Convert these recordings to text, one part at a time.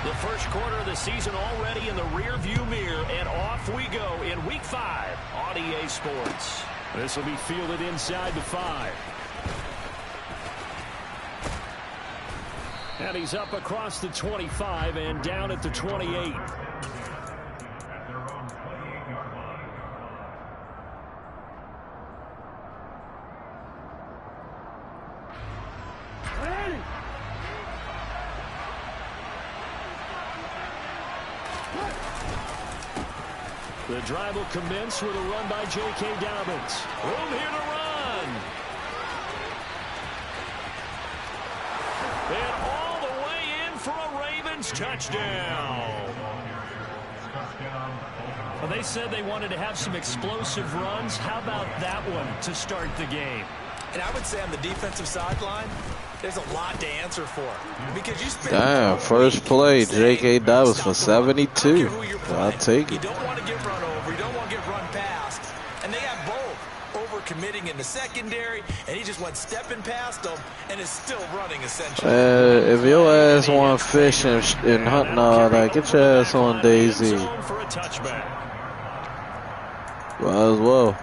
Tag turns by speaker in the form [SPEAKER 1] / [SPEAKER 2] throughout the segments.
[SPEAKER 1] The first quarter of the season already in the rear-view mirror, and off we go in Week 5 on EA Sports. This will be fielded inside the 5. And he's up across the 25 and down at the 28. The drive will commence with a run by J.K. Dobbins. Room here to run. And all the way in for a Ravens touchdown. Well, they said they wanted to have some explosive runs. How about that one to start the game?
[SPEAKER 2] And I would say on the defensive sideline, there's a lot to answer for. Because you spend
[SPEAKER 3] first play, J.K. Dobbins for 72. I'll take it.
[SPEAKER 2] You don't want to get run over. You don't want to get run past. And they have both. Over-committing in the secondary, and he just went stepping past them and is still running, essentially.
[SPEAKER 3] If your ass want fish and hunting all that, get your ass on Daisy. Might as well.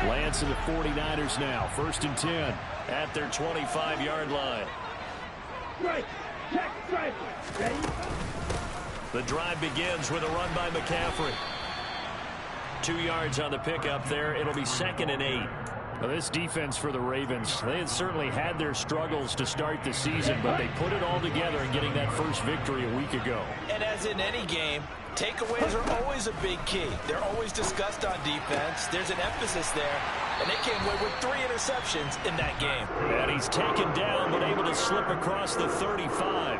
[SPEAKER 1] Lance and the 49ers now. 1st and 10 at their 25-yard line.
[SPEAKER 4] Right. Check, right. Ready?
[SPEAKER 1] The drive begins with a run by McCaffrey. 2 yards on the pickup there. It'll be 2nd and 8. Well, this defense for the Ravens, they had certainly had their struggles to start the season, but they put it all together in getting that first victory a week ago.
[SPEAKER 2] And as in any game, takeaways are always a big key. They're always discussed on defense. There's an emphasis there, and they came away with 3 interceptions in that game.
[SPEAKER 1] And he's taken down, but able to slip across the 35.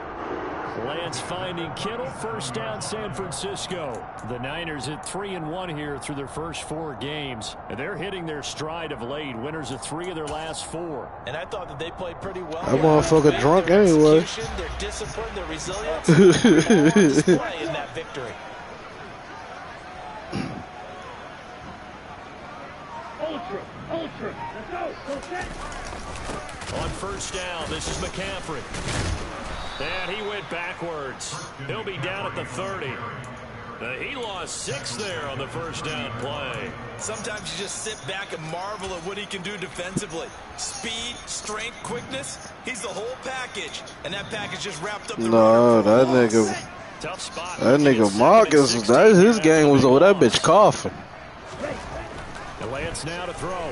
[SPEAKER 1] Lance finding Kittle. 1st down, San Francisco. The Niners at 3-1 here through their first 4 games. And they're hitting their stride of late. Winners of 3 of their last 4.
[SPEAKER 2] And I thought that they played pretty well.
[SPEAKER 3] That motherfucker drunk anyway.
[SPEAKER 2] Their discipline, their resilience, all on display in that victory.
[SPEAKER 4] Ultra. Let's go. Go set.
[SPEAKER 1] On 1st down, this is McCaffrey. And he went backwards. He'll be down at the 30. He lost 6 there on the 1st down play.
[SPEAKER 2] Sometimes you just sit back and marvel at what he can do defensively. Speed, strength, quickness. He's the whole package. And that package just wrapped up the
[SPEAKER 3] that nigga.
[SPEAKER 1] Tough spot.
[SPEAKER 3] That nigga Marcus, his game was over that bitch coughing.
[SPEAKER 1] The Lance now to throw.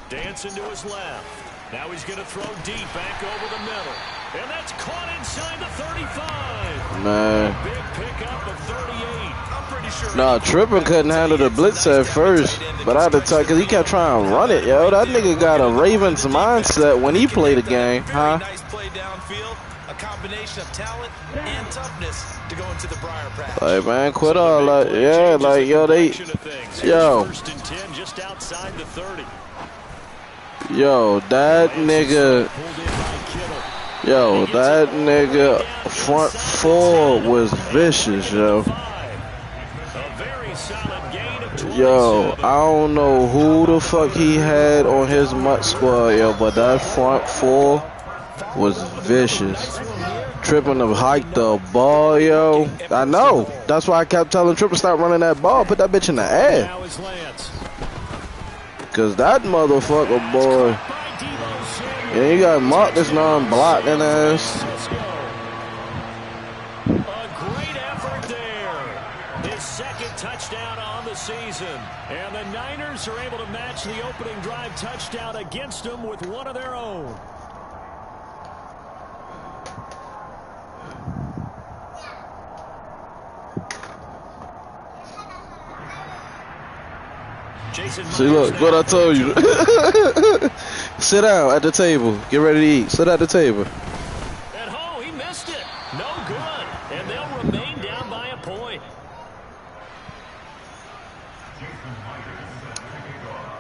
[SPEAKER 1] Dancing to his left. Now he's going to throw deep back over the middle. And that's caught inside the 35.
[SPEAKER 3] Man.
[SPEAKER 1] Big pickup of 38. I'm pretty sure.
[SPEAKER 3] Nah, Tripper couldn't handle the blitz at first. But I had to tell because he kept trying to run it, yo. That nigga got a Ravens mindset when he played the game, huh?
[SPEAKER 2] Nice play downfield. A combination of talent and toughness to go into the briar patch.
[SPEAKER 3] Like, man, quit all that. Yeah, like, yo, yo.
[SPEAKER 1] 1st and 10 just outside the 30.
[SPEAKER 3] Yo, that nigga. Yo, that nigga front 4 was vicious, yo. Yo, I don't know who the fuck he had on his MUT squad, yo, but that front 4 was vicious. Tripping to hike the ball, yo. I know. That's why I kept telling Triple stop running that ball. Put that bitch in the air. Because that motherfucker, boy. Yeah, you got Marcus non-blocking ass.
[SPEAKER 1] A great effort there. His 2nd touchdown on the season. And the Niners are able to match the opening drive touchdown against them with one of their own.
[SPEAKER 3] See, look, what I told you. Sit down at the table. Get ready to eat. Sit at the table.
[SPEAKER 1] At home, he missed it. No good. And they'll remain down by a point.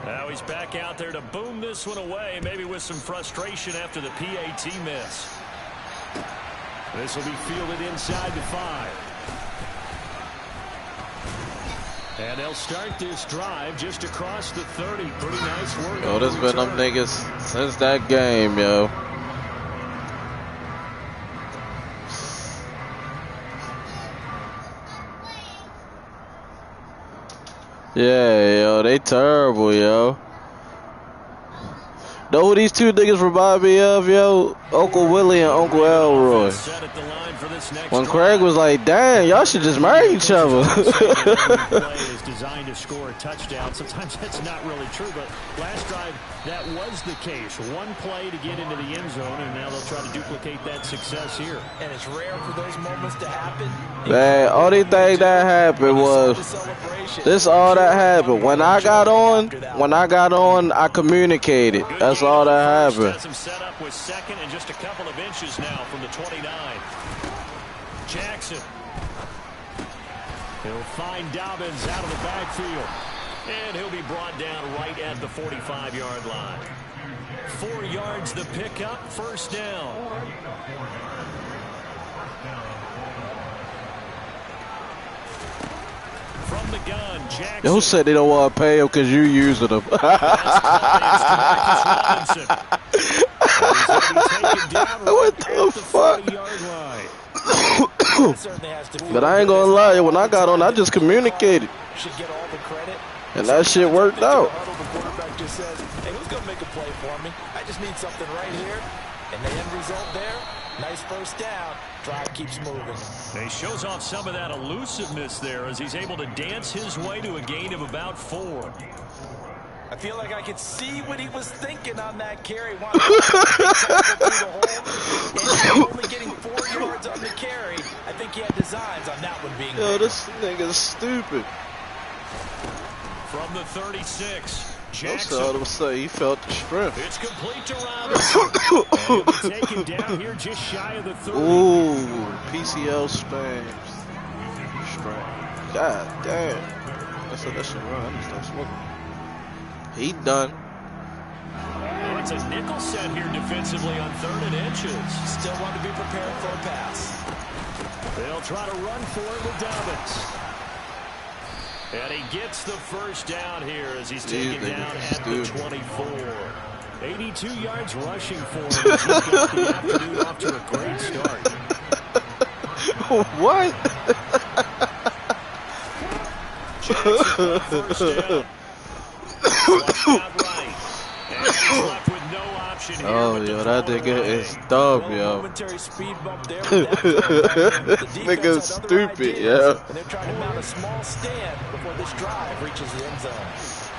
[SPEAKER 1] Now he's back out there to boom this one away, maybe with some frustration after the PAT miss. This will be fielded inside the 5. And they'll start this drive just across the 30. Pretty nice work.
[SPEAKER 3] Yo, this been them niggas since that game, yo. Yeah, yo, they terrible, yo. Know who these two niggas remind me of, yo? Uncle Willie and Uncle Elroy. When Craig was like, "Damn, y'all should just marry each other."
[SPEAKER 1] Is designed to score a touchdown. Sometimes that's not really true, but last drive that was the case. One play to get into the end zone, and now they'll try to duplicate that success here.
[SPEAKER 2] And it's rare for those moments to happen.
[SPEAKER 3] Man, only thing that happened was this. All that happened when I got on, I communicated. That's all that happened.
[SPEAKER 1] Has him set up with second and just a couple of inches now from the 29. Jackson. He'll find Dobbins out of the backfield. And he'll be brought down right at the 45-yard line. 4 yards the pickup, first down. From the gun, Jackson.
[SPEAKER 3] Yo, who said they don't want to pay him because you using them?
[SPEAKER 1] What
[SPEAKER 3] the fuck? But I ain't gonna lie, when I got on, I just communicated. And that shit worked out.
[SPEAKER 2] The quarterback just says, "Hey, who's gonna make a play for me? I just need something right here." And the end result there, nice first down. Drive keeps moving.
[SPEAKER 1] He shows off some of that elusiveness there as he's able to dance his way to a gain of about 4.
[SPEAKER 2] I feel like I could see what he was thinking on that carry. Wanted to tackle through the hole, and only getting 4 yards on the carry. I think he had designs on that one being.
[SPEAKER 3] Yo, this nigga's stupid.
[SPEAKER 1] From the 36,
[SPEAKER 3] Jackson. That's all I'm saying. He felt the strength.
[SPEAKER 1] It's complete to Robinson. And he'll be taken down here just shy of the 30.
[SPEAKER 3] Ooh, PCL spams. Strength. God damn. I said that shit run. I need to stop smoking. He done.
[SPEAKER 1] And it's a nickel set here defensively on 3rd and inches.
[SPEAKER 2] Still want to be prepared for a pass.
[SPEAKER 1] They'll try to run for it with Dobbins. And he gets the first down here as he's taken down at the 24. 82 yards rushing for him. He's got the afternoon off to a great start.
[SPEAKER 3] What?
[SPEAKER 1] Jackson, first down.
[SPEAKER 3] Oh, yo, that nigga is dumb, yo. Nigga's stupid, yo.
[SPEAKER 2] And they're trying to mount a small stand before this drive reaches the end zone.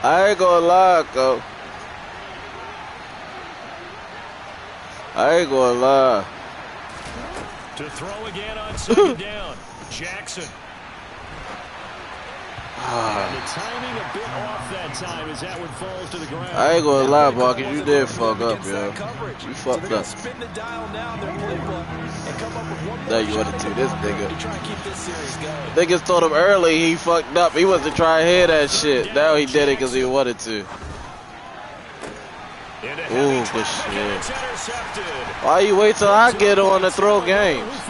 [SPEAKER 3] I ain't gonna lie, go. I ain't gonna lie.
[SPEAKER 1] To throw again on 2nd down, Jackson. And the timing a bit off that time as that one falls to the ground.
[SPEAKER 3] I ain't gonna lie, Marcus, you did fuck up, yo. You fucked up. Now you wanted to, this nigga. Niggas told him early he fucked up. He wasn't trying to hear that shit. Now he did it because he wanted to. Ooh, good shit. Why you wait till I get on the throw games?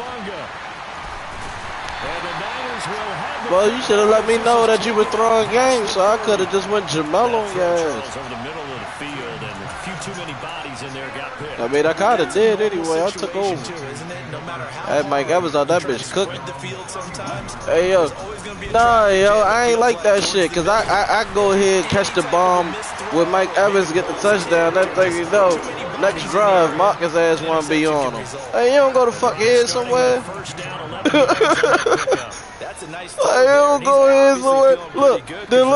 [SPEAKER 3] Well, you should have let me know that you were throwing games, so I could have just went Jamel on your ass.
[SPEAKER 1] Over the middle of the field, and a few too many bodies in there got picked.
[SPEAKER 3] I mean, I kind of did anyway. I took over. Hey, Mike Evans out that bitch cooking. Hey, yo. Nah, yo, I ain't like that shit, because I go ahead, catch the bomb with Mike Evans, get the touchdown. That thing, you know, next drive, Marcus' ass want to be on him. Hey, you don't go to fuck here somewhere? I don't go in somewhere. Look, then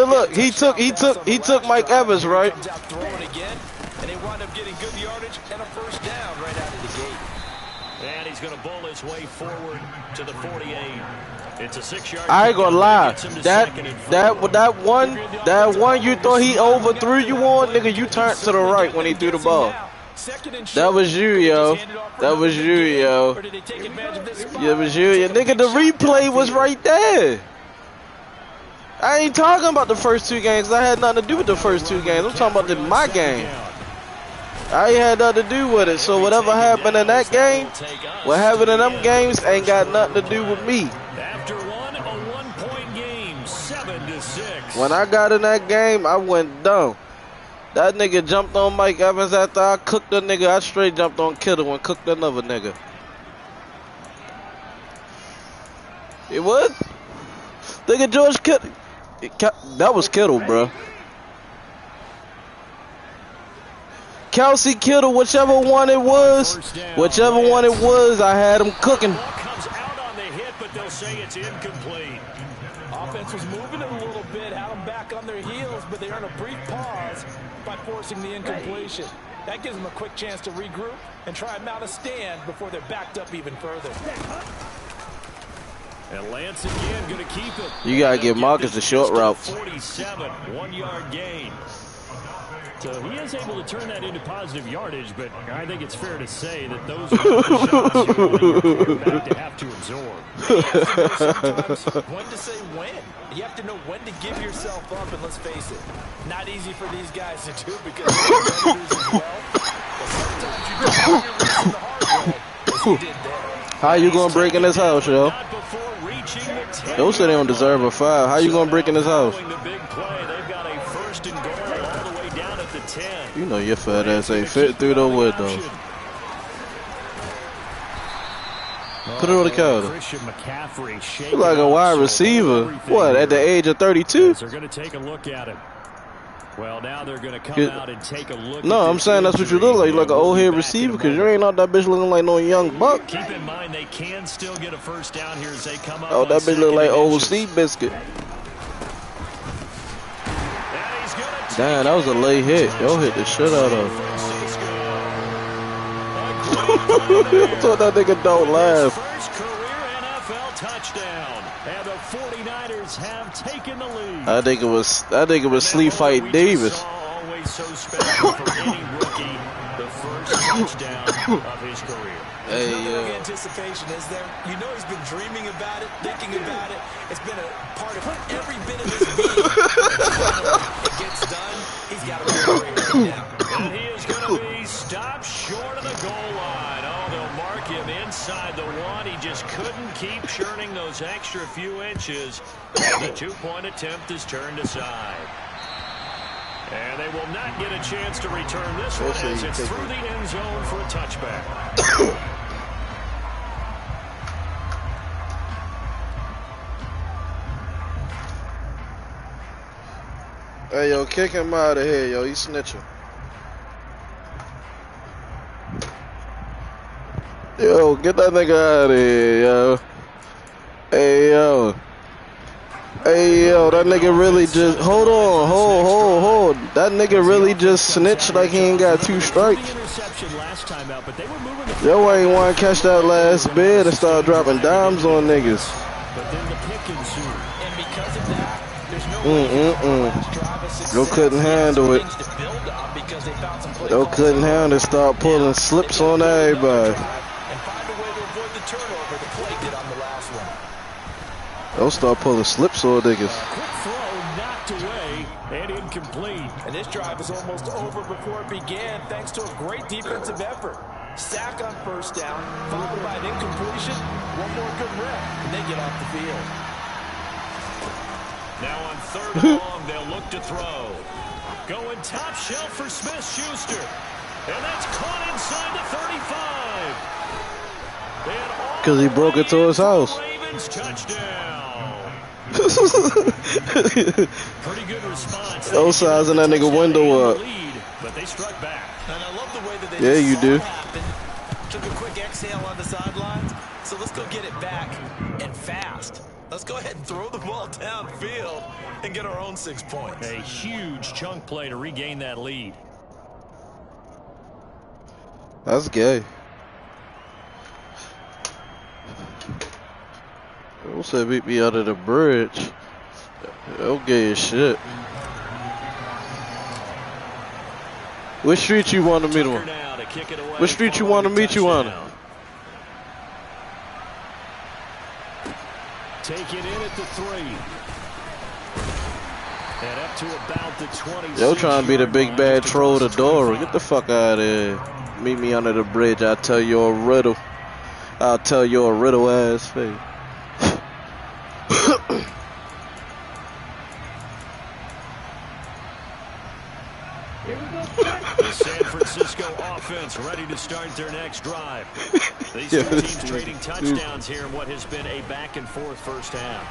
[SPEAKER 3] look. He took Mike Evans, right?
[SPEAKER 2] And they wound up getting good yardage and a first down right out of the gate.
[SPEAKER 1] And he's going to bowl his way forward to the 48. It's a 6-yard.
[SPEAKER 3] I ain't gonna lie. That one you thought he overthrew you on, nigga, you turned to the right when he threw the ball. That was you, yo. That was you, yo. That was you, yo. Nigga, the replay was right there. I ain't talking about the first 2 games. I had nothing to do with the first 2 games. I'm talking about my game. I ain't had nothing to do with it. So whatever happened in that game, what happened in them games ain't got nothing to do with me.
[SPEAKER 1] After a 1-point game, 7
[SPEAKER 3] When I got in that game, I went dumb. That nigga jumped on Mike Evans after I cooked the nigga. I straight jumped on Kittle and cooked another nigga. It was? Nigga George Kittle. That was Kittle, bro. Kelsey Kittle, whichever one it was, I had him cooking.
[SPEAKER 1] Comes out on the hit, but they'll say it's incomplete.
[SPEAKER 2] Offense was moving it a little bit, had them back on their heels, but they earned a brief pause by forcing the incompletion. That gives them a quick chance to regroup and try and mount a stand before they're backed up even further.
[SPEAKER 1] And Lance again going to keep it.
[SPEAKER 3] You got to give Marcus the short routes.
[SPEAKER 1] 47, 1-yard gain. So he is able to turn that into positive yardage, but I think it's fair to say that those are the shots you want your quarterback to have to absorb.
[SPEAKER 2] Sometimes when to say when. You have to know when to give yourself up, and let's face it, not easy for these guys to do because they're competitors as well. But sometimes you don't want your racing the hard way, as you did there.
[SPEAKER 3] How you gonna break in this house, yo? Those say they don't deserve a foul. How you gonna break in this house? You know your fat ass ain't fit through the window. Put it on the counter. You like a wide receiver. What, at the age of 32?
[SPEAKER 1] They're going to take a look at it. Well, now they're going to come out and take a look.
[SPEAKER 3] No, I'm saying that's what you look like. You like an old head receiver because you ain't out that bitch looking like no young buck.
[SPEAKER 1] Keep in mind they can still get a first down here as they come up.
[SPEAKER 3] Oh, that bitch look like old Steve Biscuit. Damn, that was a late hit. Yo hit the shit out of him. So that nigga don't laugh.
[SPEAKER 1] First career NFL touchdown, and the 49ers have taken the lead.
[SPEAKER 3] I think it was Sleep Fight Davis.
[SPEAKER 1] Always so special for any rookie, the first touchdown of his career.
[SPEAKER 2] There's nothing like anticipation, is there? You know he's been dreaming about it, thinking about it. It's been a part of every bit of his being. It gets done. He's got to be right now.
[SPEAKER 1] And he is going to be stopped short of the goal line. Oh, they'll mark him inside the one. He just couldn't keep churning those extra few inches. The two-point attempt is turned aside. And they will not get a chance to return this one as it's through the end zone for a touchback.
[SPEAKER 3] Hey, yo, kick him out of here, yo. He's snitching. Yo, get that nigga out of here, yo. Hey, yo. Hey, yo, that nigga really just... Hold on, hold. That nigga really just snitched like he ain't got 2 strikes. Yo, ain't want to catch that last bid and start dropping dimes on niggas. Yo couldn't handle it. Yo couldn't handle it. Start pulling slips on everybody. Don't start pulling slips on niggas.
[SPEAKER 1] Quick throw knocked away and incomplete.
[SPEAKER 2] And this drive is almost over before it began thanks to a great defensive effort. Sack on first down, followed by an incompletion. One more good rep, and they get off the field.
[SPEAKER 1] Now on 3rd and long, they'll look to throw. Going top shelf for Smith-Schuster. And that's caught inside the 35.
[SPEAKER 3] Because he broke it to his house.
[SPEAKER 1] Ravens touchdown. Pretty good response.
[SPEAKER 3] Those size in that nigga window up.
[SPEAKER 1] But they struck back.
[SPEAKER 2] And I love the way that they
[SPEAKER 3] you do.
[SPEAKER 2] Took a quick exhale on the sidelines. So let's go get it back and fast. Let's go ahead and throw the ball downfield and get our own 6 points.
[SPEAKER 1] A huge chunk play to regain that lead.
[SPEAKER 3] That's gay. Don't say beat me out of the bridge. Okay as shit. Which street you want to meet on? Which street you want to meet you on?
[SPEAKER 1] Take it in at the 3. And up to about the 20.
[SPEAKER 3] Yo, trying to be the big bad troll to Dora. Get the fuck out of here. Meet me under the bridge. I'll tell you a riddle. I'll tell you a riddle ass face.
[SPEAKER 1] offense ready to start their next drive. These two teams trading touchdowns here in what has been a back-and-forth first half.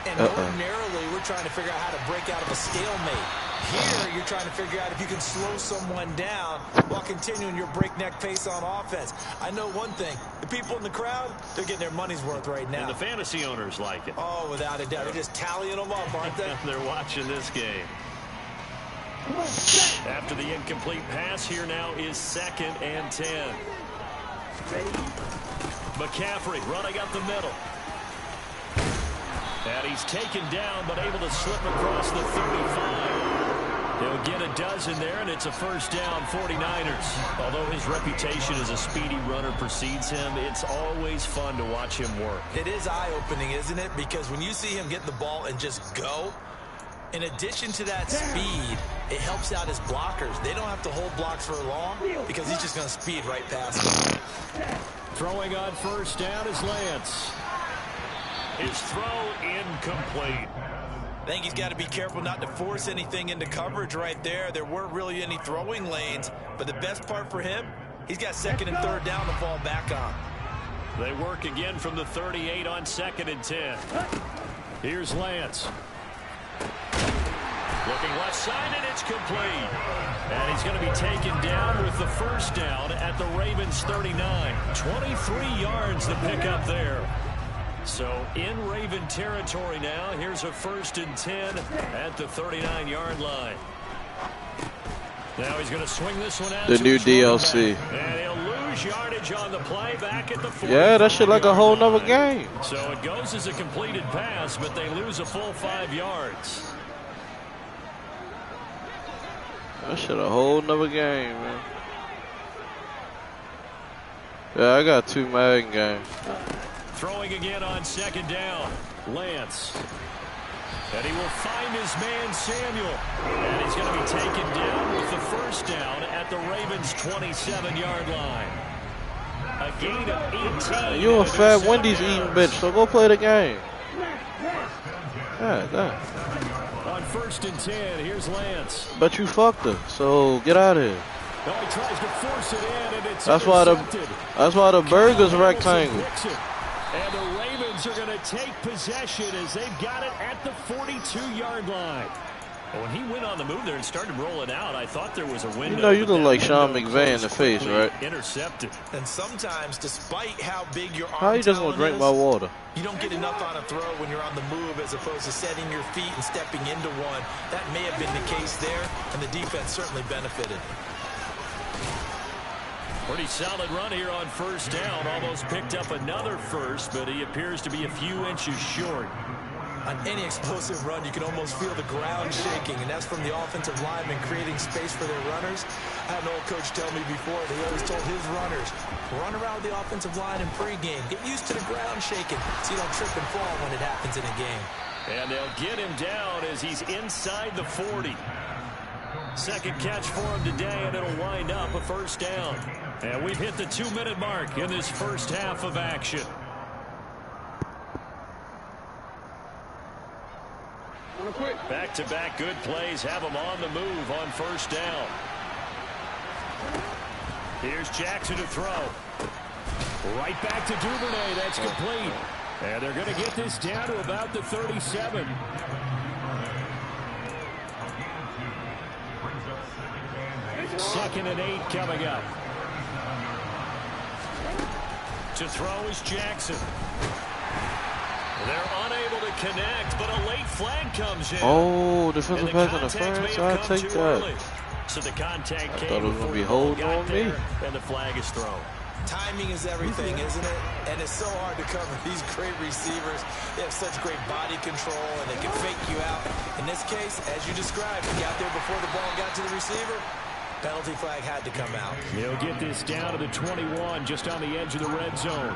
[SPEAKER 2] And ordinarily, we're trying to figure out how to break out of a stalemate. Here, you're trying to figure out if you can slow someone down while continuing your breakneck pace on offense. I know one thing. The people in the crowd, they're getting their money's worth right now.
[SPEAKER 1] And the fantasy owners like it.
[SPEAKER 2] Oh, without a doubt. They're just tallying them up, aren't they?
[SPEAKER 1] They're watching this game. After the incomplete pass, here now is 2nd and 10. McCaffrey running up the middle. And he's taken down, but able to slip across the 35. He'll get a dozen there, and it's a first down, 49ers. Although his reputation as a speedy runner precedes him, it's always fun to watch him work.
[SPEAKER 2] It is eye-opening, isn't it? Because when you see him get the ball and just go, in addition to that speed, it helps out his blockers. They don't have to hold blocks for long because he's just going to speed right past them.
[SPEAKER 1] Throwing on first down is Lance. His throw incomplete.
[SPEAKER 2] I think he's got to be careful not to force anything into coverage right there. There weren't really any throwing lanes, but the best part for him, he's got 2nd and 3rd down to fall back on.
[SPEAKER 1] They work again from the 38 on 2nd and 10. Here's Lance. Looking left side, and it's complete. And he's going to be taken down with the first down at the Ravens 39. 23 yards to pick up there. So in Raven territory now. Here's a 1st and 10 at the 39-yard line. Now he's going to swing this one out.
[SPEAKER 3] The new DLC.
[SPEAKER 1] And he'll lose yardage on the play back at the 40.
[SPEAKER 3] Yeah, that shit like a whole nother game.
[SPEAKER 1] So it goes as a completed pass, but they lose a full 5 yards.
[SPEAKER 3] That shit a whole nother game, man. Yeah, I got 2 Madden games.
[SPEAKER 1] Throwing again on 2nd down. Lance. And he will find his man Samuel. And he's going to be taken down with the first down at the Ravens' 27-yard line. A gain of 18.
[SPEAKER 3] You a fat Wendy's eating bitch, so go play the game. Yeah, damn.
[SPEAKER 1] On 1st and 10, here's Lance.
[SPEAKER 3] But you fucked her, so get out of here.
[SPEAKER 1] No, he tries to force it in, and it's
[SPEAKER 3] That's why the burger's rectangle.
[SPEAKER 1] And the Ravens are going to take possession as they've got it at the 42-yard line. When he went on the move there and started rolling out, I thought there was a window.
[SPEAKER 3] You know you look like Sean McVay in the face, right?
[SPEAKER 1] Intercepted.
[SPEAKER 2] And sometimes, despite how big your arm
[SPEAKER 3] How you just gonna drink my water?
[SPEAKER 2] You don't get enough on a throw when you're on the move as opposed to setting your feet and stepping into one. That may have been the case there, and the defense certainly benefited.
[SPEAKER 1] Pretty solid run here on first down. Almost picked up another first, but he appears to be a few inches short.
[SPEAKER 2] On any explosive run, you can almost feel the ground shaking, and that's from the offensive linemen creating space for their runners. I had an old coach tell me before that he always told his runners, run around the offensive line in pregame. Get used to the ground shaking so you don't trip and fall when it happens in a game.
[SPEAKER 1] And they'll get him down as he's inside the 40. Second catch for him today, and it'll wind up a first down. And we've hit the 2-minute mark in this first half of action. Back-to-back good plays have him on the move on first down. Here's Jackson to throw. Right back to Duvernay. That's complete. And they're going to get this down to about the 37. Second and 8 coming up. To throw is Jackson. They're unable to connect, but a late flag comes in.
[SPEAKER 3] Oh, defensive pass interference. I'll take that.
[SPEAKER 1] So the contact
[SPEAKER 3] I thought it was going to be holding on me.
[SPEAKER 1] And the flag is thrown.
[SPEAKER 2] Timing is everything, isn't it? And it's so hard to cover these great receivers. They have such great body control, and they can fake you out. In this case, as you described, he got there before the ball got to the receiver. Penalty flag had to come out.
[SPEAKER 1] He'll get this down to the 21, just on the edge of the red zone.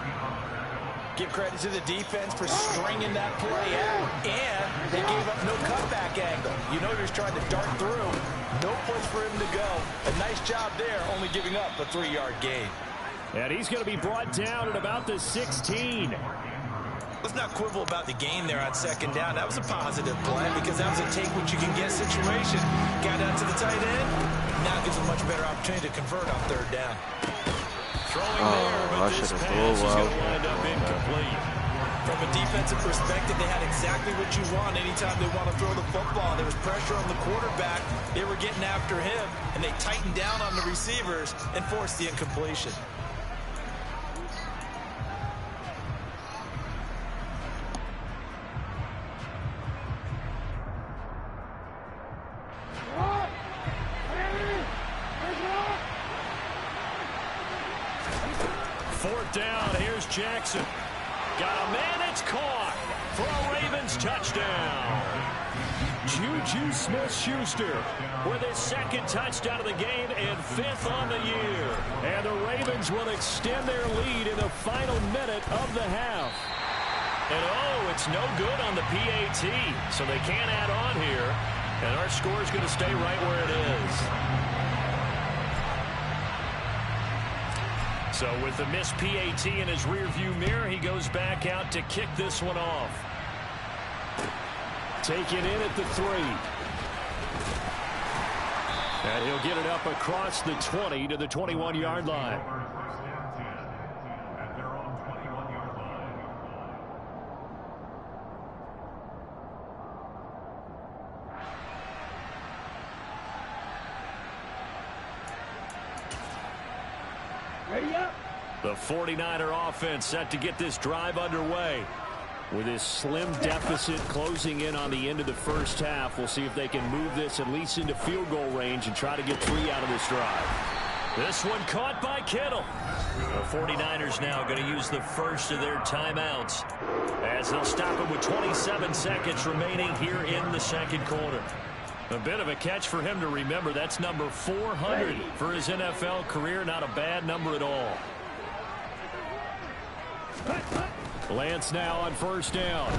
[SPEAKER 2] Give credit to the defense for stringing that play out. And they gave up no cutback angle. You know you're trying to dart through. No place for him to go. A nice job there, only giving up a 3-yard gain.
[SPEAKER 1] And he's going to be brought down at about the 16.
[SPEAKER 2] Let's not quibble about the gain there on second down. That was a positive play because that was a take what you can get situation. Got out to the tight end. now gives them much better opportunity to convert on third down.
[SPEAKER 1] Throwing there, but this pass is going to wind up incomplete.
[SPEAKER 2] From a defensive perspective, they had exactly what you want anytime they want to throw the football. There was pressure on the quarterback. They were getting after him, and they tightened down on the receivers and forced the incompletion.
[SPEAKER 1] Fourth down, here's Jackson. Got a man, it's caught for a Ravens touchdown. Juju Smith-Schuster with his second touchdown of the game and 5th on the year. And the Ravens will extend their lead in the final minute of the half. And oh, it's no good on the PAT, so they can't add on here. And our score is going to stay right where it is. So with the missed PAT in his rearview mirror, he goes back out to kick this one off. Taken in at the 3. And he'll get it up across the 20 to the 21-yard line. The 49er offense set to get this drive underway. With this slim deficit closing in on the end of the first half, we'll see if they can move this at least into field goal range and try to get 3 out of this drive. This one caught by Kittle. The 49ers now going to use the first of their timeouts as they'll stop it with 27 seconds remaining here in the second quarter. A bit of a catch for him to remember. That's number 400 for his NFL career. Not a bad number at all. Lance now on first down.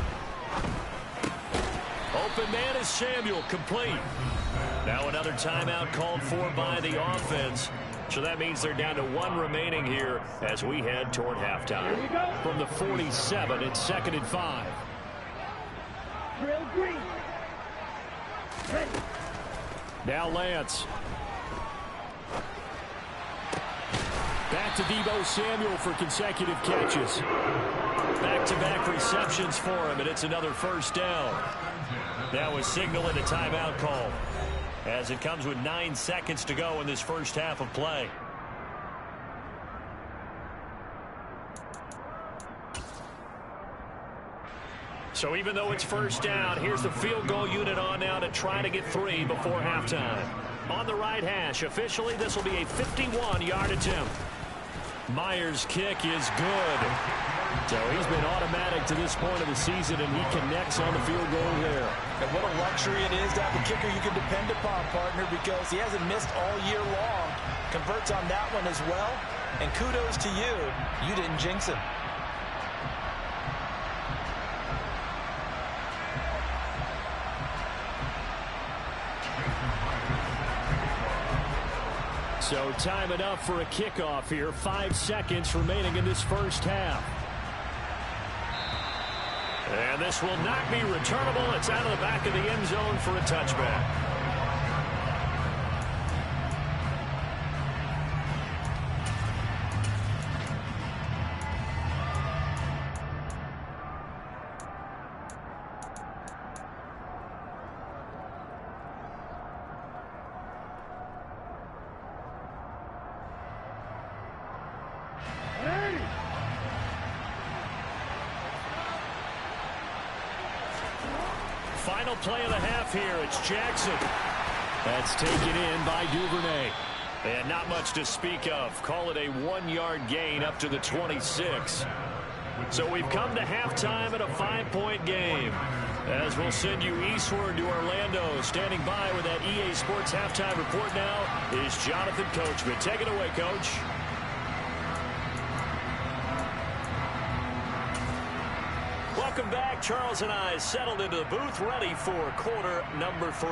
[SPEAKER 1] Open man is Samuel, complete. Now another timeout called for by the offense. So that means they're down to 1 remaining here as we head toward halftime. From the 47, it's 2nd and 5. Now Lance. Back to Deebo Samuel for consecutive catches. Back-to-back receptions for him, and it's another first down. That was signaling a timeout call as it comes with 9 seconds to go in this first half of play. So even though it's first down, here's the field goal unit on now to try to get 3 before halftime. On the right hash, officially this will be a 51-yard attempt. Myers' kick is good. So he's been automatic to this point of the season, and he connects on the field goal there.
[SPEAKER 2] And what a luxury it is to have a kicker you can depend upon, partner, because he hasn't missed all year long. Converts on that one as well. And kudos to you. You didn't jinx him.
[SPEAKER 1] So time enough for a kickoff here. 5 seconds remaining in this first half. And this will not be returnable. It's out of the back of the end zone for a touchback. Final play of the half here. It's Jackson. That's taken in by Duvernay. And not much to speak of. Call it a 1-yard gain up to the 26. So we've come to halftime at a 5-point game. As we'll send you eastward to Orlando. Standing by with that EA Sports halftime report now is Jonathan Coachman. Take it away, Coach. Welcome back. Charles and I settled into the booth, ready for quarter number 3.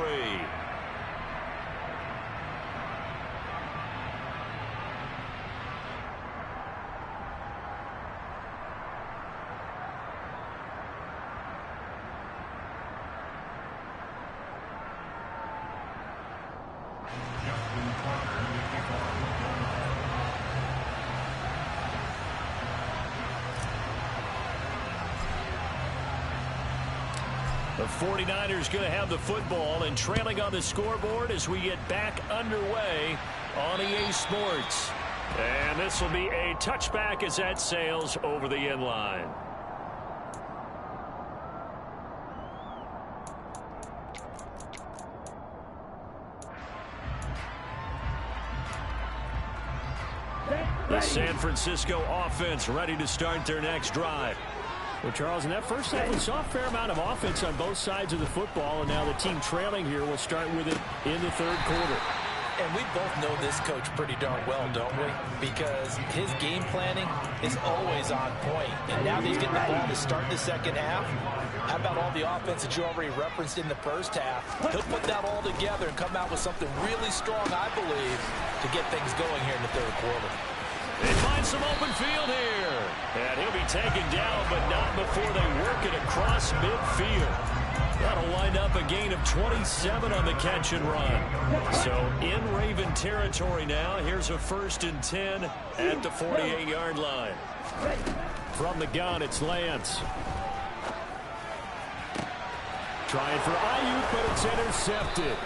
[SPEAKER 1] The 49ers going to have the football and trailing on the scoreboard as we get back underway on EA Sports. And this will be a touchback as that sails over the end line. The San Francisco offense ready to start their next drive. Well, Charles, in that first half, we saw a fair amount of offense on both sides of the football, and now the team trailing here will start with it in the third quarter.
[SPEAKER 2] And we both know this coach pretty darn well, don't we? Because his game planning is always on point. And now that he's getting the ball to start the second half, how about all the offense that you already referenced in the first half? He'll put that all together and come out with something really strong, I believe, to get things going here in the third quarter.
[SPEAKER 1] They find some open field here. And he'll be taken down, but not before they work it across midfield. That'll wind up a gain of 27 on the catch and run. So in Raven territory now, here's a 1st and 10 at the 48-yard line. From the gun, it's Lance. Trying for Ayuk, but it's intercepted.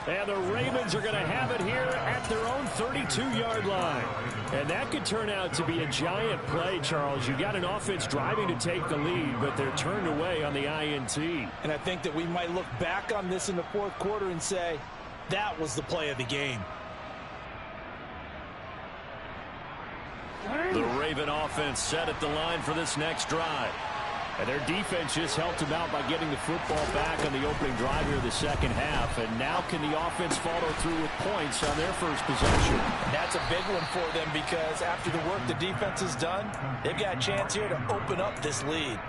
[SPEAKER 1] And the Ravens are going to have it here at their own 32-yard line. And that could turn out to be a giant play, Charles. You got an offense driving to take the lead, but they're turned away on the INT.
[SPEAKER 2] And I think that we might look back on this in the fourth quarter and say, that was the play of the game.
[SPEAKER 1] The Raven offense set at the line for this next drive. And their defense just helped them out by getting the football back on the opening drive here of the second half. And now can the offense follow through with points on their first possession?
[SPEAKER 2] And that's a big one for them because after the work the defense has done, they've got a chance here to open up this lead.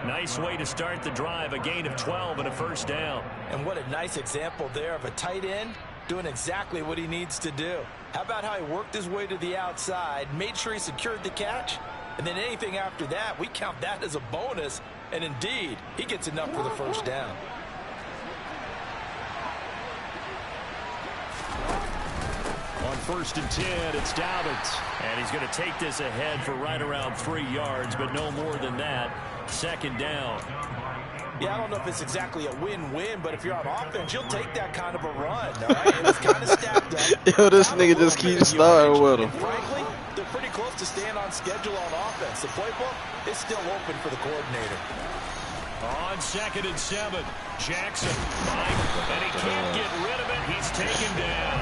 [SPEAKER 1] Nice way to start the drive, a gain of 12 and a first down. And
[SPEAKER 2] what a nice example there of a tight end doing exactly what he needs to do. How about how he worked his way to the outside, made sure he secured the catch? And then anything after that, we count that as a bonus. And indeed, he gets enough for the first down.
[SPEAKER 1] On 1st and 10, it's Dobbins. And he's going to take this ahead for right around 3 yards, but no more than that. 2nd down.
[SPEAKER 2] Yeah, I don't know if it's exactly a win-win, but if you're on offense, you'll take that kind of a run, all right? And it's kind of stacked up.
[SPEAKER 3] Yo, this nigga just keeps starting with him.
[SPEAKER 2] And frankly, they're pretty close to staying on schedule on offense. The playbook is still open for the coordinator.
[SPEAKER 1] On 2nd and 7, Jackson. And he can't get rid of it. He's taken down.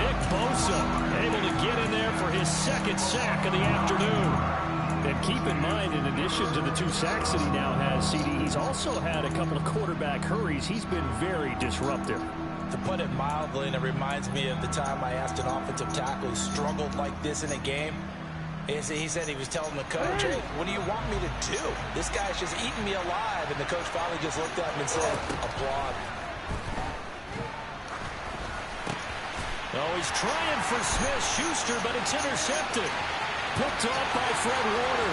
[SPEAKER 1] Nick Bosa able to get in there for his 2nd sack of the afternoon. And keep in mind, in addition to the 2 sacks that he now has, CD, he's also had a couple of quarterback hurries. He's been very disruptive.
[SPEAKER 2] To put it mildly, and it reminds me of the time I asked an offensive tackle who struggled like this in a game. He said he was telling the coach, hey, what do you want me to do? This guy's just eating me alive. And the coach finally just looked at him and said, applaud.
[SPEAKER 1] Oh, he's trying for Smith-Schuster, but it's intercepted. Picked off by Fred Warner.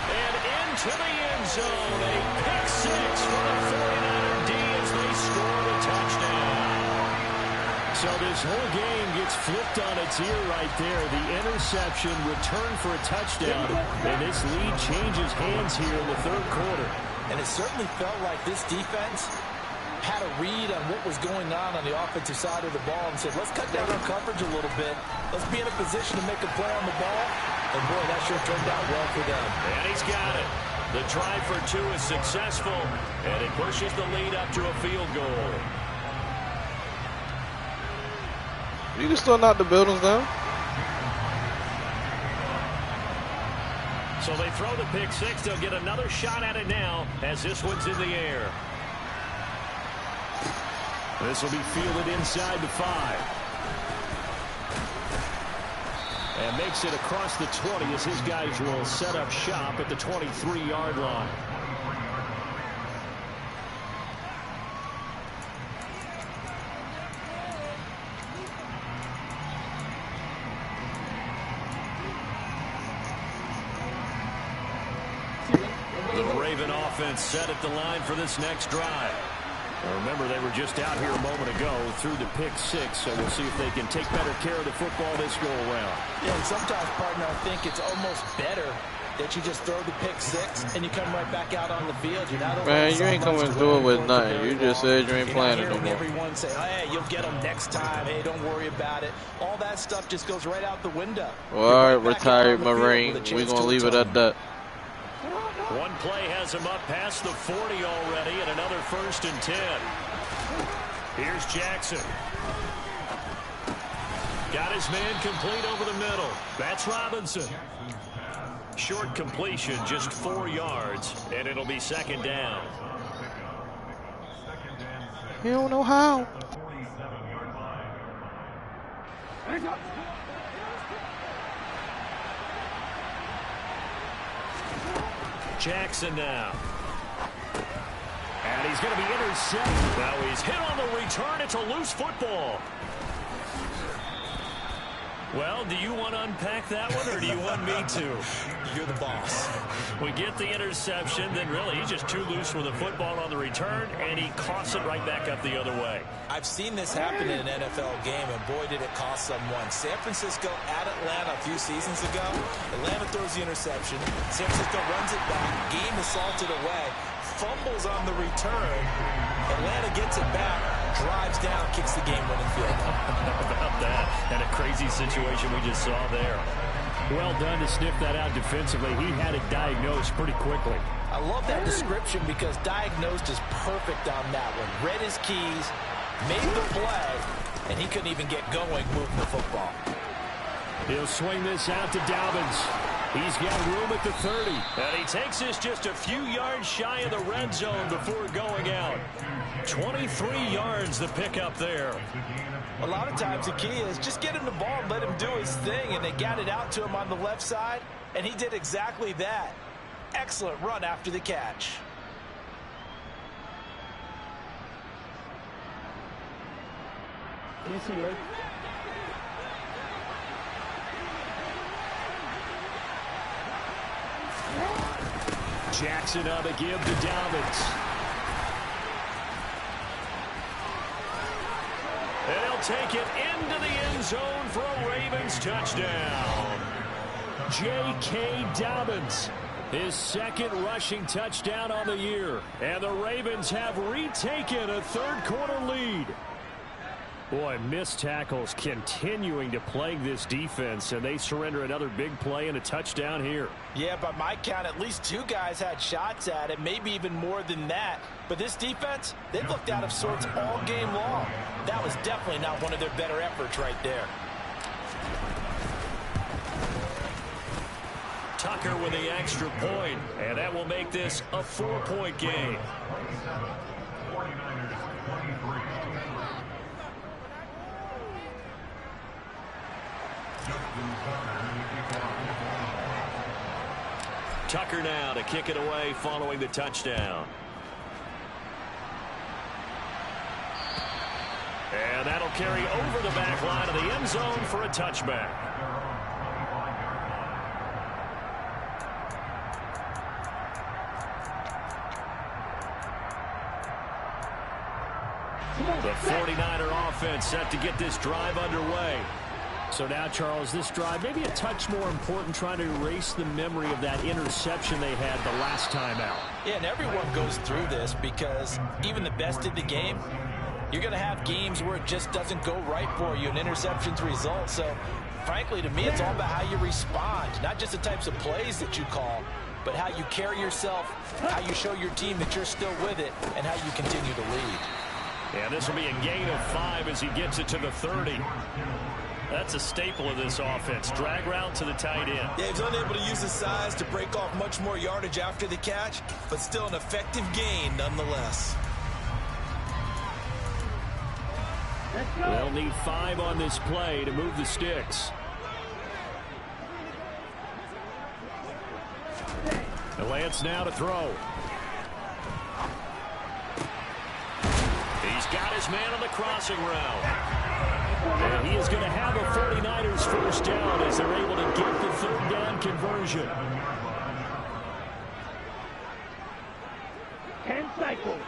[SPEAKER 1] And into the end zone. A pick 6 for the 49er D as they score a touchdown. So this whole game gets flipped on its ear right there. The interception, return for a touchdown. And this lead changes hands here in the third quarter.
[SPEAKER 2] And it certainly felt like this defense had a read on what was going on the offensive side of the ball and said, let's cut down our coverage a little bit. Let's be in a position to make a play on the ball. And, boy, that sure turned out well for them.
[SPEAKER 1] And he's got it. The try for 2 is successful, and it pushes the lead up to a field goal.
[SPEAKER 3] You can still knock the buildings down.
[SPEAKER 1] So they throw the pick 6. They'll get another shot at it now as this one's in the air. This will be fielded inside the 5. And makes it across the 20 as his guys will set up shop at the 23-yard line. The Raven offense set at the line for this next drive. Remember, they were just out here a moment ago through the pick 6, so we'll see if they can take better care of the football this go-around.
[SPEAKER 2] Yeah, and sometimes, partner, I think it's almost better that you just throw the pick six and you come right back out on the field. You're not
[SPEAKER 3] man, you ain't coming through it with nothing. You just said you ain't playing it no more.
[SPEAKER 2] Everyone say, hey, you'll get them next time. Hey, don't worry about it. All that stuff just goes right out the window.
[SPEAKER 3] Well, all right, retired Marine. We're going to leave it at that.
[SPEAKER 1] One play has him up past the 40 already, and another 1st and 10. Here's Jackson. Got his man complete over the middle. That's Robinson. Short completion, just 4 yards, and it'll be 2nd down.
[SPEAKER 3] You don't know how.
[SPEAKER 1] Jackson now. And he's going to be intercepted. Now he's hit on the return. It's a loose football. Well, do you want to unpack that one, or do you want me to?
[SPEAKER 2] You're the boss.
[SPEAKER 1] We get the interception, then really he's just too loose with the football on the return, and he coughs it right back up the other way.
[SPEAKER 2] I've seen this happen in an NFL game, and boy, did it cost someone. San Francisco at Atlanta a few seasons ago. Atlanta throws the interception. San Francisco runs it back. Game is salted away. Fumbles on the return. Atlanta gets it back. Drives down, kicks the game-winning field goal.
[SPEAKER 1] About that, and a crazy situation we just saw there. Well done to sniff that out defensively. He had it diagnosed pretty quickly.
[SPEAKER 2] I love that description because diagnosed is perfect on that one. Read his keys, made the play, and he couldn't even get going moving the football.
[SPEAKER 1] He'll swing this out to Dobbins. He's got room at the 30. And he takes this just a few yards shy of the red zone before going out. 23 yards the pickup there.
[SPEAKER 2] A lot of times the key is just get him the ball and let him do his thing, and they got it out to him on the left side, and he did exactly that. Excellent run after the catch.
[SPEAKER 1] Jackson on the give to Dobbins. And he'll take it into the end zone for a Ravens touchdown. J.K. Dobbins, his 2nd rushing touchdown on the year. And the Ravens have retaken a 3rd-quarter lead. Boy, missed tackles continuing to plague this defense, and they surrender another big play and a touchdown here.
[SPEAKER 2] Yeah, by my count, at least 2 guys had shots at it, maybe even more than that. But this defense, they've looked out of sorts all game long. That was definitely not one of their better efforts right there.
[SPEAKER 1] Tucker with the extra point, and that will make this a 4-point game. Tucker now to kick it away following the touchdown. And that'll carry over the back line of the end zone for a touchback. The 49er offense set to get this drive underway. So now, Charles, this drive maybe a touch more important, trying to erase the memory of that interception they had the last time out.
[SPEAKER 2] Yeah, and everyone goes through this because even the best in the game, you're going to have games where it just doesn't go right for you, and interceptions result. So, frankly, to me, it's all about how you respond, not just the types of plays that you call, but how you carry yourself, how you show your team that you're still with it, and how you continue to lead.
[SPEAKER 1] Yeah, this will be a gain of 5 as he gets it to the 30. That's a staple of this offense. Drag route to the tight end.
[SPEAKER 2] Yeah, he's unable to use his size to break off much more yardage after the catch, but still an effective gain nonetheless.
[SPEAKER 1] They'll need 5 on this play to move the sticks. And Lance now to throw. He's got his man on the crossing route. And he is going to have a 49ers first down as they're able to get the 3rd down conversion.
[SPEAKER 4] 10 cycles.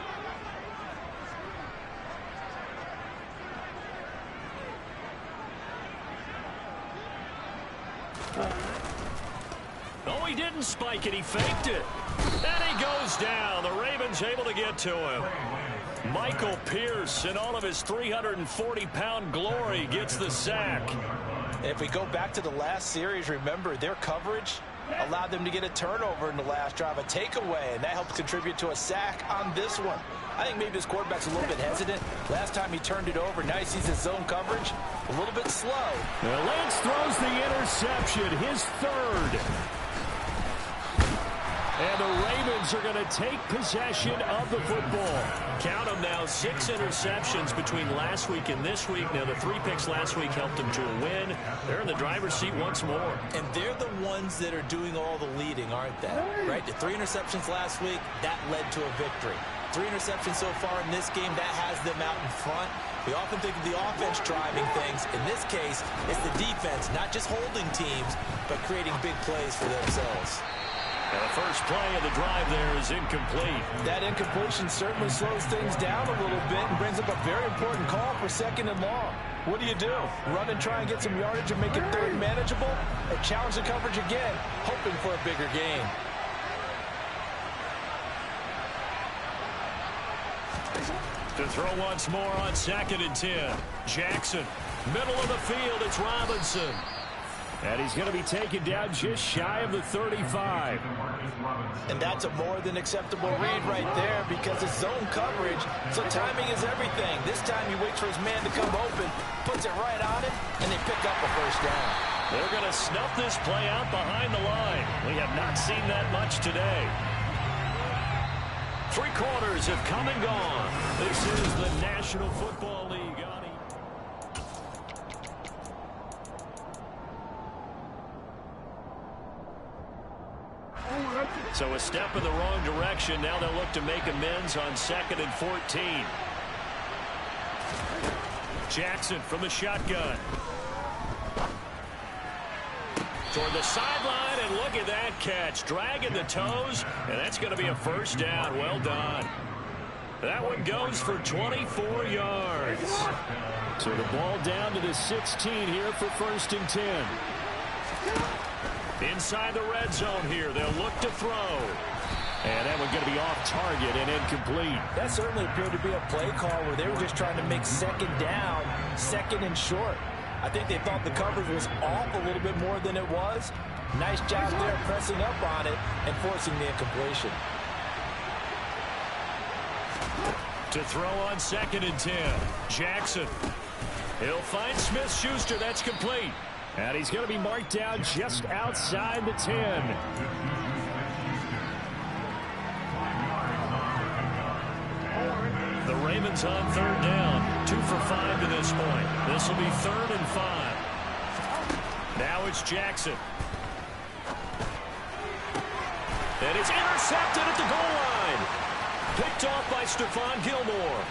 [SPEAKER 1] Oh, he didn't spike it. He faked it. And he goes down. The Ravens able to get to him. Michael Pierce, in all of his 340-pound glory, gets the sack.
[SPEAKER 2] If we go back to the last series, remember, their coverage allowed them to get a turnover in the last drive, a takeaway, and that helped contribute to a sack on this one. I think maybe this quarterback's a little bit hesitant. Last time he turned it over, now he sees his zone coverage a little bit slow.
[SPEAKER 1] Well, Lance throws the interception, his third. And the Ravens are going to take possession of the football. Count them now, 6 interceptions between last week and this week. Now, the 3 picks last week helped them to a win. They're in the driver's seat once more.
[SPEAKER 2] And they're the ones that are doing all the leading, aren't they? Right? The 3 interceptions last week, that led to a victory. 3 interceptions so far in this game, that has them out in front. We often think of the offense driving things. In this case, it's the defense, not just holding teams, but creating big plays for themselves.
[SPEAKER 1] And the first play of the drive there is incomplete.
[SPEAKER 2] That incompletion certainly slows things down a little bit and brings up a very important call for 2nd and long. What do? Run and try and get some yardage and make it 3rd manageable? Or challenge the coverage again, hoping for a bigger gain?
[SPEAKER 1] To throw once more on 2nd and 10. Jackson, middle of the field, it's Robinson. And he's going to be taken down just shy of the 35.
[SPEAKER 2] And that's a more than acceptable read right there because it's zone coverage, so timing is everything. This time he waits for his man to come open, puts it right on him, and they pick up a 1st down.
[SPEAKER 1] They're going to snuff this play out behind the line. We have not seen that much today. 3 quarters have come and gone. This is the National Football League. So a step in the wrong direction. Now they'll look to make amends on 2nd and 14. Jackson from the shotgun. Toward the sideline, and look at that catch. Dragging the toes, and that's going to be a 1st down. Well done. That one goes for 24 yards. So the ball down to the 16 here for 1st and 10. Inside the red zone here, they'll look to throw. And that one going to be off target and incomplete.
[SPEAKER 2] That certainly appeared to be a play call where they were just trying to make 2nd down, 2nd and short. I think they thought the coverage was off a little bit more than it was. Nice job there pressing up on it and forcing the incompletion.
[SPEAKER 1] To throw on 2nd and 10. Jackson. He'll find Smith-Schuster. That's complete. And he's going to be marked down just outside the 10. The Ravens on 3rd down. 2 for 5 to this point. This will be 3rd and 5. Now it's Jackson. And it's intercepted at the goal line. Picked off by Stephon Gilmore.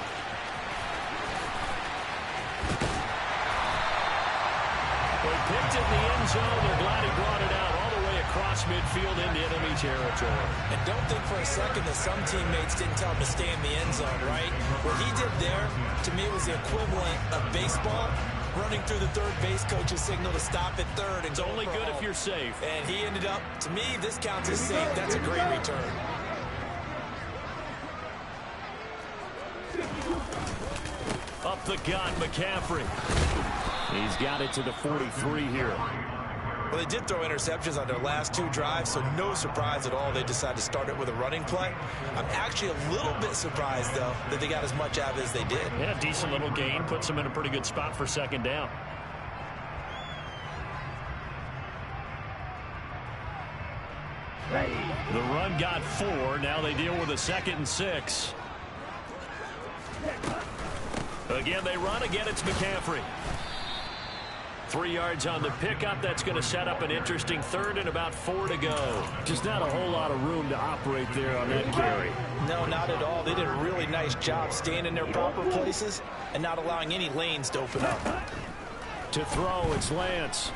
[SPEAKER 1] They picked it in the end zone. They're glad he brought it out all the way across midfield into enemy territory.
[SPEAKER 2] And don't think for a second that some teammates didn't tell him to stay in the end zone, right? What he did there, to me, was the equivalent of baseball running through the 3rd base coach's signal to stop at 3rd. And
[SPEAKER 1] it's only good if you're safe.
[SPEAKER 2] And he ended up, to me, this counts as safe. That's a great return.
[SPEAKER 1] Up the gut, McCaffrey. He's got it to the 43 here.
[SPEAKER 2] Well, they did throw interceptions on their last 2 drives, so no surprise at all they decided to start it with a running play. I'm actually a little bit surprised, though, that they got as much out of it as they did.
[SPEAKER 1] Yeah, decent little gain. Puts them in a pretty good spot for 2nd down. The run got 4. Now they deal with a 2nd and 6. Again, they run. Again, it's McCaffrey. 3 yards on the pickup. That's going to set up an interesting 3rd and about 4 to go. Just not a whole lot of room to operate there on that carry.
[SPEAKER 2] No, not at all. They did a really nice job staying in their proper places and not allowing any lanes to open up.
[SPEAKER 1] To throw, it's Lance.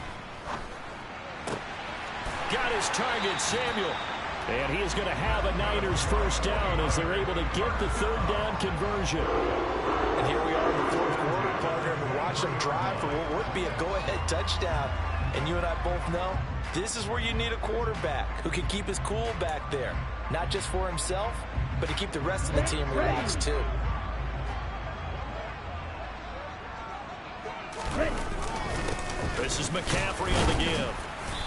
[SPEAKER 1] Got his target, Samuel. And he is going to have a Niners 1st down as they're able to get the 3rd down conversion.
[SPEAKER 2] And here we are in the 4th quarter, partner, and watch them drive for what would be a go-ahead touchdown. And you and I both know this is where you need a quarterback who can keep his cool back there. Not just for himself, but to keep the rest of the team relaxed too.
[SPEAKER 1] This is McCaffrey on the give.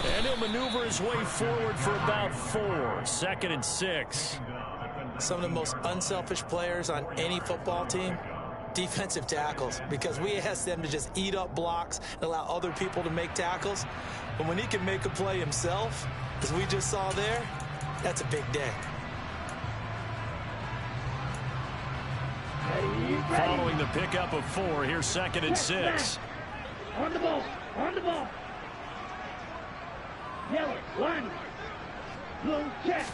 [SPEAKER 1] And he'll maneuver his way forward for about 4. 2nd and 6.
[SPEAKER 2] Some of the most unselfish players on any football team, defensive tackles, because we ask them to just eat up blocks and allow other people to make tackles. But when he can make a play himself, as we just saw there, that's a big day.
[SPEAKER 1] Following the pickup of 4, here's 2nd and 6.
[SPEAKER 4] On the ball. On the ball. Yellow. 1. Blue check.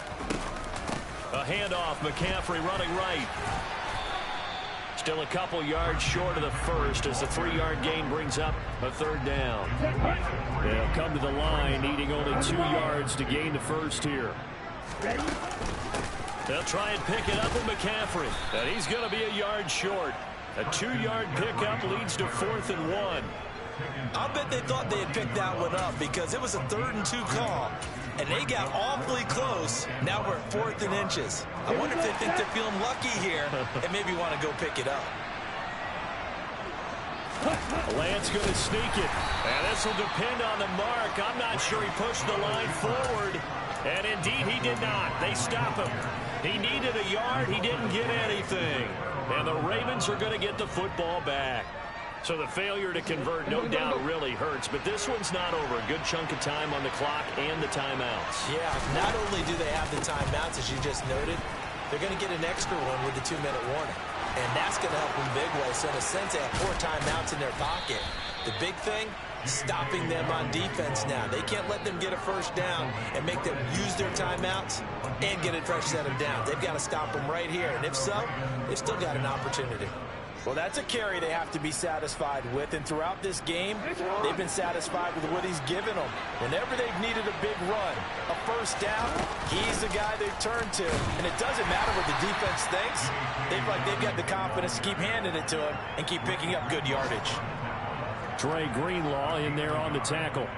[SPEAKER 1] A handoff. McCaffrey running right. Still a couple yards short of the first as the 3-yard gain brings up a 3rd down. They'll come to the line needing only 2 yards to gain the first here.
[SPEAKER 4] Ready?
[SPEAKER 1] They'll try and pick it up with McCaffrey. And he's going to be a yard short. A 2-yard pickup leads to 4th and 1.
[SPEAKER 2] I'll bet they thought they had picked that one up because it was a 3rd and 2 call. And they got awfully close. Now we're at 4th and inches. I wonder if they think they're feeling lucky here and maybe want to go pick it up.
[SPEAKER 1] Lance going to sneak it. And this will depend on the mark. I'm not sure he pushed the line forward. And indeed he did not. They stop him. He needed a yard. He didn't get anything. And the Ravens are going to get the football back. So the failure to convert, no doubt, really hurts. But this one's not over. A good chunk of time on the clock and the timeouts.
[SPEAKER 2] Yeah, not only do they have the timeouts, as you just noted, they're going to get an extra one with the 2-minute warning. And that's going to help them big way. So in a sense, they have 4 timeouts in their pocket. The big thing, stopping them on defense now. They can't let them get a first down and make them use their timeouts and get a fresh set of downs. They've got to stop them right here. And if so, they've still got an opportunity. Well, that's a carry they have to be satisfied with. And throughout this game, they've been satisfied with what he's given them. Whenever they've needed a big run, a first down, he's the guy they've turned to. And it doesn't matter what the defense thinks. They've got the confidence to keep handing it to him and keep picking up good yardage.
[SPEAKER 1] Dre Greenlaw in there on the tackle.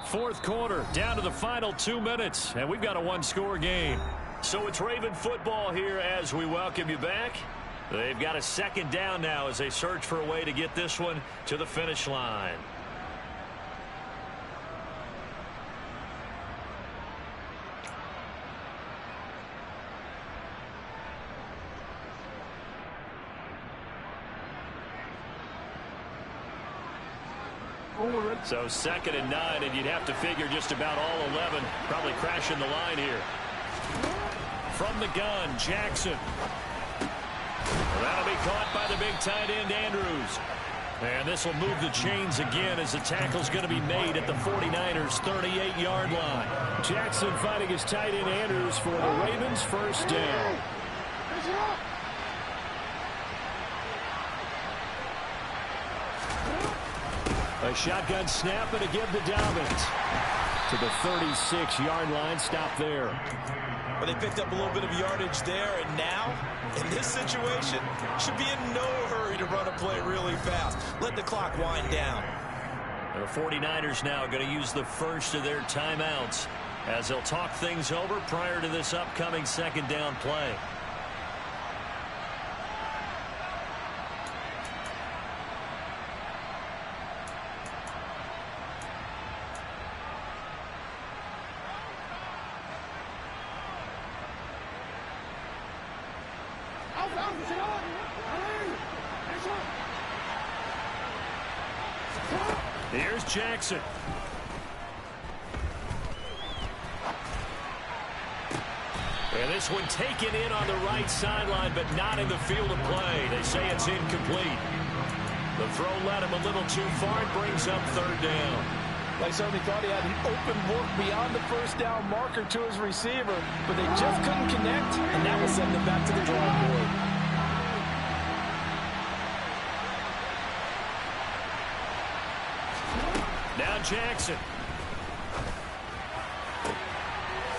[SPEAKER 1] Fourth quarter, down to the final 2 minutes, and we've got a 1-score game. So it's Raven football here as we welcome you back. They've got a 2nd down now as they search for a way to get this one to the finish line. So 2nd and 9, and you'd have to figure just about all 11 probably crashing the line here. From the gun, Jackson. That'll be caught by the big tight end, Andrews. And this will move the chains again as the tackle's going to be made at the 49ers' 38-yard line. Jackson fighting his tight end, Andrews, for the Ravens' first down. A shotgun snap and a give to Dobbins. To the 36-yard line, stop there.
[SPEAKER 2] But they picked up a little bit of yardage there, and now, in this situation, should be in no hurry to run a play really fast. Let the clock wind down.
[SPEAKER 1] The 49ers now going to use the first of their timeouts as they'll talk things over prior to this upcoming 2nd down play. Here's Jackson. And this one taken in on the right sideline, but not in the field of play. They say it's incomplete. The throw led him a little too far. It brings up 3rd down.
[SPEAKER 2] They certainly thought he had an open look beyond the first down marker to his receiver, but they just couldn't connect, and that will send them back to the drawing board.
[SPEAKER 1] Now Jackson.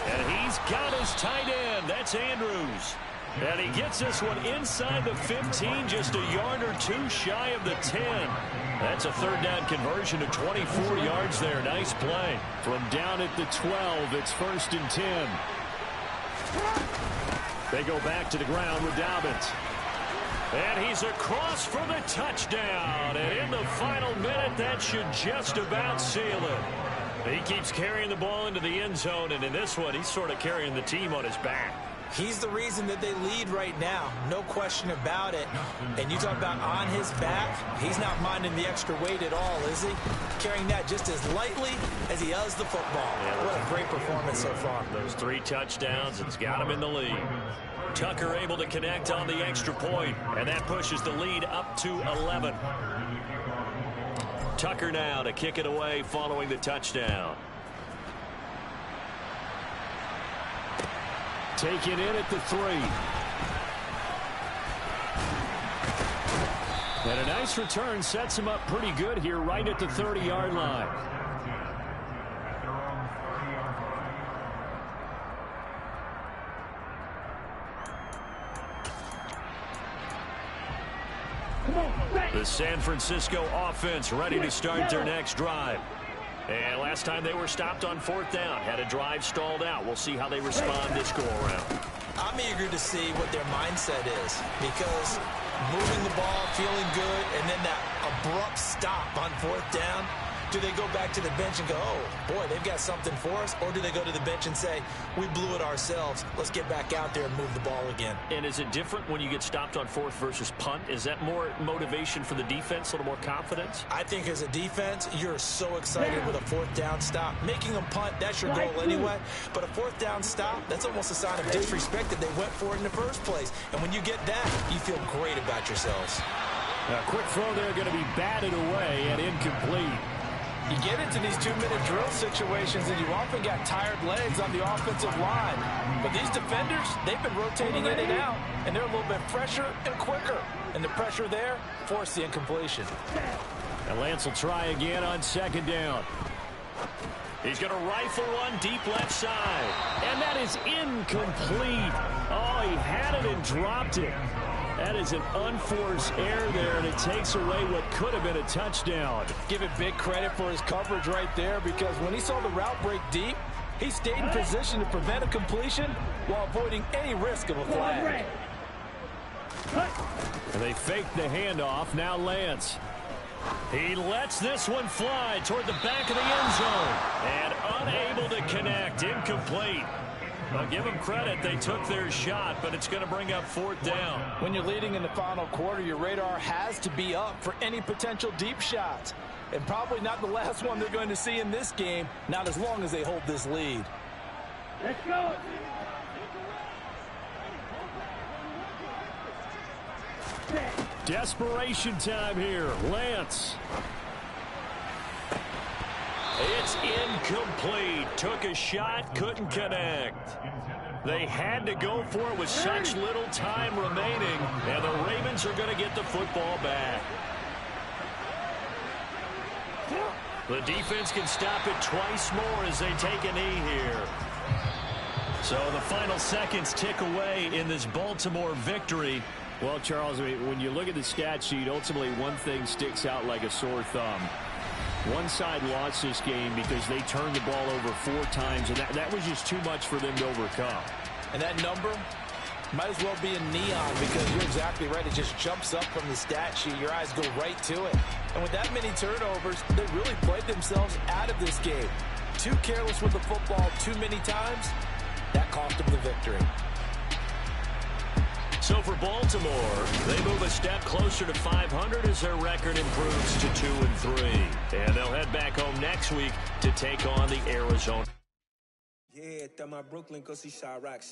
[SPEAKER 1] And he's got his tight end. That's Andrews. And he gets this one inside the 15, just a yard or two shy of the 10. That's a third down conversion to 24 yards there. Nice play. From down at the 12, it's 1st and 10. They go back to the ground with Dobbins. And he's across for the touchdown. And in the final minute, that should just about seal it. He keeps carrying the ball into the end zone, and in this one, he's sort of carrying the team on his back.
[SPEAKER 2] He's the reason that they lead right now. No question about it. And you talk about on his back, he's not minding the extra weight at all, is he? Carrying that just as lightly as he does the football. Yeah, what a great performance so far.
[SPEAKER 1] Those 3 touchdowns, it's got him in the lead. Tucker able to connect on the extra point, and that pushes the lead up to 11. Tucker now to kick it away following the touchdown. Taken in at the 3. And a nice return sets him up pretty good here right at the 30-yard line. The San Francisco offense ready to start their next drive. And last time they were stopped on 4th down, had a drive stalled out. We'll see how they respond this go-around.
[SPEAKER 2] I'm eager to see what their mindset is, because moving the ball, feeling good, and then that abrupt stop on 4th down, do they go back to the bench and go, oh, boy, they've got something for us? Or do they go to the bench and say, we blew it ourselves, let's get back out there and move the ball again?
[SPEAKER 1] And is it different when you get stopped on 4th versus punt? Is that more motivation for the defense, a little more confidence?
[SPEAKER 2] I think as a defense, you're so excited with a 4th down stop. Making them punt, that's your goal anyway. But a 4th down stop, that's almost a sign of disrespect that they went for it in the first place. And when you get that, you feel great about yourselves.
[SPEAKER 1] A quick throw there going to be batted away and incomplete.
[SPEAKER 2] You get into these 2-minute drill situations, and you often got tired legs on the offensive line. But these defenders, they've been rotating in and out, and they're a little bit fresher and quicker. And the pressure there forced the incompletion.
[SPEAKER 1] And Lance will try again on 2nd down. He's going to rifle one deep left side. And that is incomplete. Oh, he had it and dropped it. That is an unforced error there, and it takes away what could have been a touchdown.
[SPEAKER 2] Give it big credit for his coverage right there, because when he saw the route break deep, he stayed in position to prevent a completion while avoiding any risk of a flag.
[SPEAKER 1] And they fake the handoff. Now Lance. He lets this one fly toward the back of the end zone. And unable to connect. Incomplete. I'll give them credit. They took their shot, but it's going to bring up 4th down.
[SPEAKER 2] When you're leading in the final quarter, your radar has to be up for any potential deep shots. And probably not the last one they're going to see in this game, not as long as they hold this lead.
[SPEAKER 4] Let's go.
[SPEAKER 1] Desperation time here. Lance. It's incomplete. Took a shot, couldn't connect. They had to go for it with such little time remaining, and the Ravens are going to get the football back. The defense can stop it twice more as they take a knee here. So the final seconds tick away in this Baltimore victory. Well, Charles, I mean, when you look at the stat sheet, ultimately one thing sticks out like a sore thumb. One side lost this game because they turned the ball over 4 times, and that was just too much for them to overcome.
[SPEAKER 2] And that number might as well be in neon, because you're exactly right. It just jumps up from the stat sheet. Your eyes go right to it. And with that many turnovers, they really played themselves out of this game. Too careless with the football too many times. That cost them the victory.
[SPEAKER 1] So for Baltimore, they move a step closer to 500 as their record improves to 2-3. And they'll head back home next week to take on the Arizona.
[SPEAKER 5] Yeah, my Brooklyn, 'cause he shot rocks.